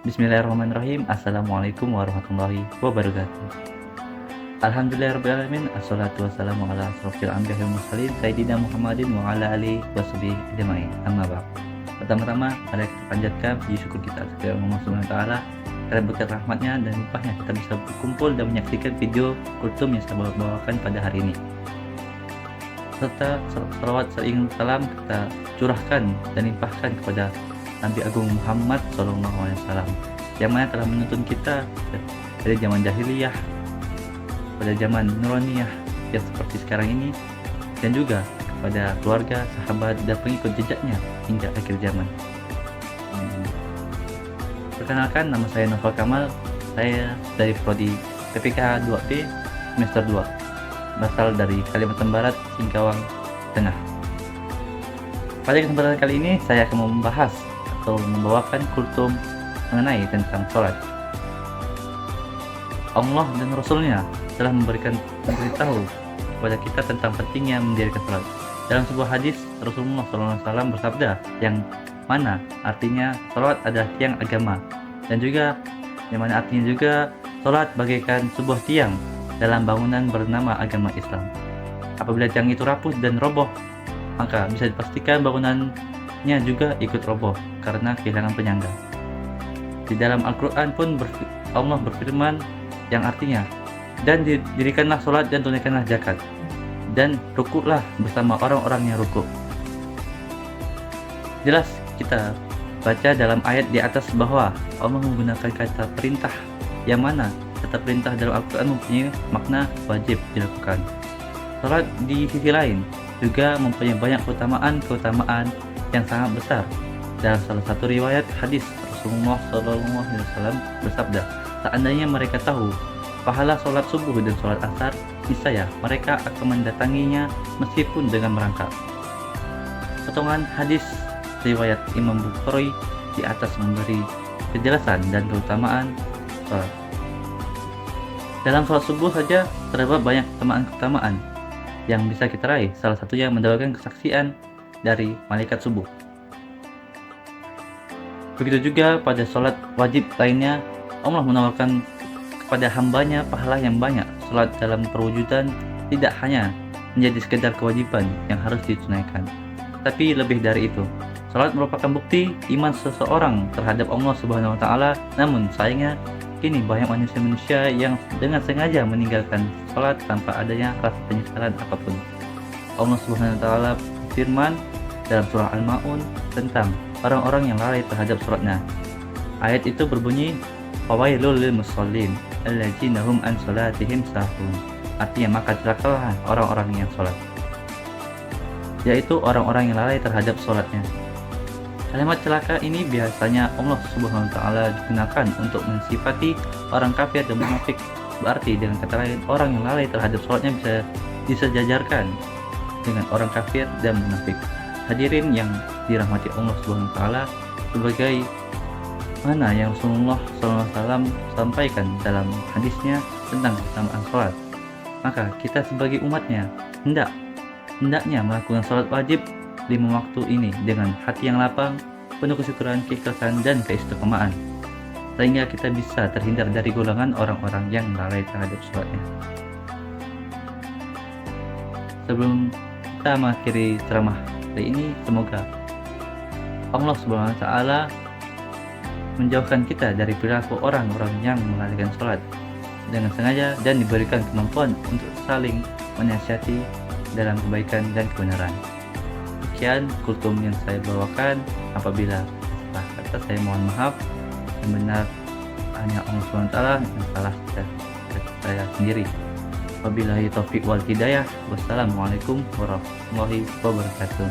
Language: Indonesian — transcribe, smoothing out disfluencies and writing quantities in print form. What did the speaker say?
Bismillahirrahmanirrahim. Assalamualaikum warahmatullahi wabarakatuh. Alhamdulillahirrahmanirrahim. Assalatu wassalamu ala asrofil anbiya wal mursalin Sayyidina Muhammadin wa ala alihi wa sahbihi ajma'in. Amma ba'd. Pertama-tama, mari kita panjatkan puji syukur kita kepada Allah Subhanahu wa taala karena berkat rahmatnya dan limpahnya kita bisa berkumpul dan menyaksikan video kultum yang saya bawakan pada hari ini. Serta salawat sering salam kita curahkan dan limpahkan kepada Nabi Agung Muhammad SAW yang mana telah menuntun kita dari zaman jahiliyah pada zaman nuraniyah yang seperti sekarang ini, dan juga kepada keluarga, sahabat, dan pengikut jejaknya hingga akhir zaman. Perkenalkan, nama saya Novel Kamal. Saya dari Prodi PPK 2B semester 2, berasal dari Kalimantan Barat, Singkawang Tengah. Pada kesempatan kali ini saya akan membahas atau membawakan kultum mengenai tentang sholat. Allah dan Rasulnya telah memberitahu kepada kita tentang pentingnya mendirikan sholat. Dalam sebuah hadis, Rasulullah SAW bersabda, yang mana artinya sholat adalah tiang agama, dan juga yang mana artinya juga sholat bagaikan sebuah tiang dalam bangunan bernama agama Islam. Apabila tiang itu rapuh dan roboh, maka bisa dipastikan bangunannya juga ikut roboh karena kehilangan penyangga. Di dalam Al-Quran pun Allah berfirman yang artinya, dan dirikanlah sholat dan tunaikanlah zakat, dan rukuklah bersama orang-orang yang rukuk. Jelas kita baca dalam ayat di atas bahwa Allah menggunakan kata perintah, yang mana kata perintah dalam Al-Quran mempunyai makna wajib dilakukan. Sholat di sisi lain juga mempunyai banyak keutamaan yang sangat besar. Dalam salah satu riwayat hadis, Rasulullah SAW bersabda, seandainya mereka tahu pahala sholat subuh dan sholat asar, niscaya mereka akan mendatanginya meskipun dengan merangkak. Potongan hadis riwayat Imam Bukhari di atas memberi kejelasan dan keutamaan sholat. Dalam sholat subuh saja terdapat banyak keutamaan yang bisa kita raih. Salah satunya mendapatkan kesaksian dari malaikat subuh. Begitu juga pada sholat wajib lainnya, Allah menawarkan kepada hambanya pahala yang banyak. Sholat dalam perwujudan tidak hanya menjadi sekedar kewajiban yang harus ditunaikan, tapi lebih dari itu. Sholat merupakan bukti iman seseorang terhadap Allah Subhanahu wa taala. Namun sayangnya kini banyak manusia yang dengan sengaja meninggalkan sholat tanpa adanya rasa penyesalan apapun. Allah Subhanahu wa taala firman dalam surah Al-Maun tentang orang-orang yang lalai terhadap sholatnya. Ayat itu berbunyi, fawailul lil musallin alladzina hum an sholatihim sahun. Artinya, maka celakalah orang-orang yang sholat, yaitu orang-orang yang lalai terhadap sholatnya. Kalimat celaka ini biasanya Allah Subhanahu wa taala digunakan untuk mensifati orang kafir dan munafik. Berarti dengan kata lain, orang yang lalai terhadap sholatnya bisa disejajarkan dengan orang kafir dan munafik. Hadirin yang dirahmati Allah Subhanahu wa taala, sebagai mana yang Rasulullah SAW sampaikan dalam hadisnya tentang keutamaan sholat, maka kita sebagai umatnya hendaknya melakukan sholat wajib 5 waktu ini dengan hati yang lapang, penuh kesyukuran, keikhlasan, dan keistiqomahan, sehingga kita bisa terhindar dari golongan orang-orang yang lalai terhadap sholatnya. Sebelum kita mengakhiri ceramah hari ini, semoga Allah Subhanahu wa taala menjauhkan kita dari perilaku orang-orang yang melalaikan sholat dengan sengaja, dan diberikan kemampuan untuk saling menasihati dalam kebaikan dan kebenaran. Sekian kultum yang saya bawakan. Apabila salah kata, saya mohon maaf. Yang benar hanya Allah SWT, yang salah saya sendiri. Wabillahi taufiq wal hidayah. Wassalamualaikum warahmatullahi wabarakatuh.